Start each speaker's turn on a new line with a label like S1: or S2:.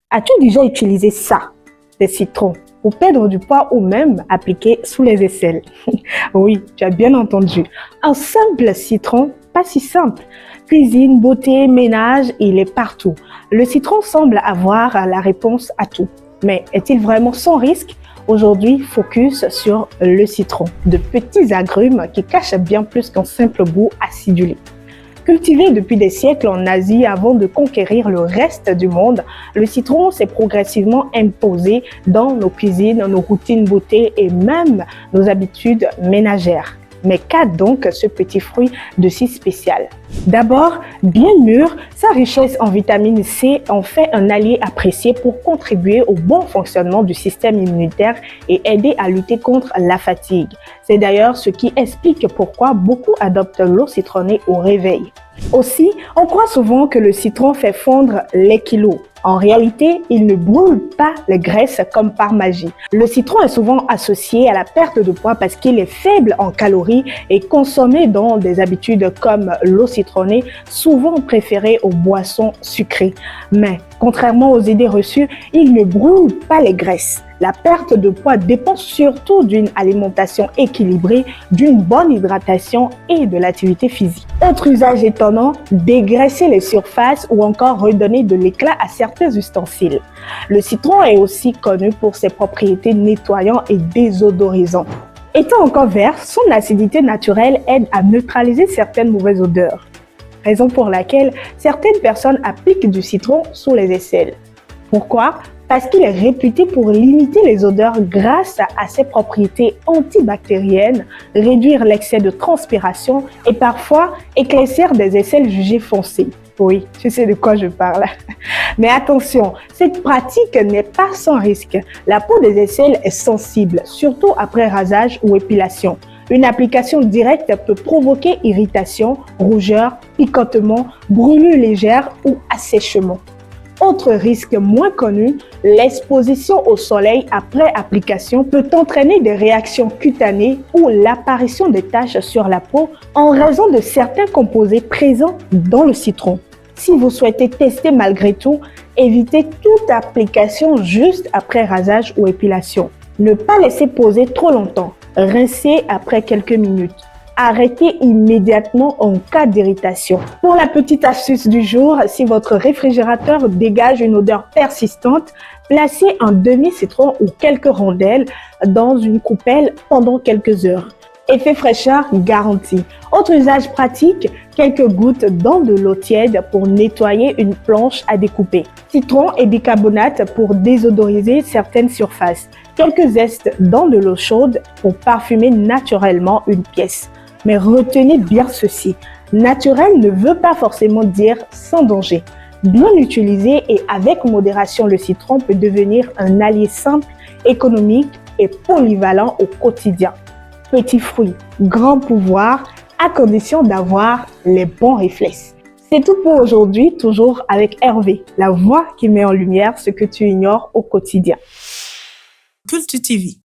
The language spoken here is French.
S1: As-tu déjà utilisé ça, des citrons, pour perdre du poids ou même appliquer sous les aisselles? Oui, tu as bien entendu. Un simple citron, pas si simple. Cuisine, beauté, ménage, il est partout. Le citron semble avoir la réponse à tout. Mais est-il vraiment sans risque? Aujourd'hui, focus sur le citron, de petits agrumes qui cachent bien plus qu'un simple goût acidulé. Cultivé depuis des siècles en Asie avant de conquérir le reste du monde, le citron s'est progressivement imposé dans nos cuisines, nos routines beauté et même nos habitudes ménagères. Mais qu'a donc ce petit fruit de si spécial? D'abord, bien mûr, sa richesse en vitamine C en fait un allié apprécié pour contribuer au bon fonctionnement du système immunitaire et aider à lutter contre la fatigue. C'est d'ailleurs ce qui explique pourquoi beaucoup adoptent l'eau citronnée au réveil. Aussi, on croit souvent que le citron fait fondre les kilos. En réalité, il ne brûle pas les graisses comme par magie. Le citron est souvent associé à la perte de poids parce qu'il est faible en calories et consommé dans des habitudes comme l'eau citronnée, souvent préférée aux boissons sucrées. Mais contrairement aux idées reçues, il ne brûle pas les graisses. La perte de poids dépend surtout d'une alimentation équilibrée, d'une bonne hydratation et de l'activité physique. Autre usage étonnant, dégraisser les surfaces ou encore redonner de l'éclat à certains ustensiles. Le citron est aussi connu pour ses propriétés nettoyantes et désodorisantes. Étant encore vert, son acidité naturelle aide à neutraliser certaines mauvaises odeurs. Raison pour laquelle certaines personnes appliquent du citron sous les aisselles. Pourquoi? Parce qu'il est réputé pour limiter les odeurs grâce à ses propriétés antibactériennes, réduire l'excès de transpiration et parfois éclaircir des aisselles jugées foncées. Oui, tu sais de quoi je parle. Mais attention, cette pratique n'est pas sans risque. La peau des aisselles est sensible, surtout après rasage ou épilation. Une application directe peut provoquer irritation, rougeur, picotement, brûlure légère ou assèchement. Autre risque moins connu, l'exposition au soleil après application peut entraîner des réactions cutanées ou l'apparition de taches sur la peau en raison de certains composés présents dans le citron. Si vous souhaitez tester malgré tout, évitez toute application juste après rasage ou épilation. Ne pas laisser poser trop longtemps. Rincez après quelques minutes. Arrêtez immédiatement en cas d'irritation. Pour la petite astuce du jour, si votre réfrigérateur dégage une odeur persistante, placez un demi-citron ou quelques rondelles dans une coupelle pendant quelques heures. Effet fraîcheur garanti. Autre usage pratique, quelques gouttes dans de l'eau tiède pour nettoyer une planche à découper. Citron et bicarbonate pour désodoriser certaines surfaces. Quelques zestes dans de l'eau chaude pour parfumer naturellement une pièce. Mais retenez bien ceci, naturel ne veut pas forcément dire sans danger. Bien utilisé et avec modération, le citron peut devenir un allié simple, économique et polyvalent au quotidien. Petit fruit, grand pouvoir, à condition d'avoir les bons réflexes. C'est tout pour aujourd'hui, toujours avec Hervé, la voix qui met en lumière ce que tu ignores au quotidien.
S2: Culture TV.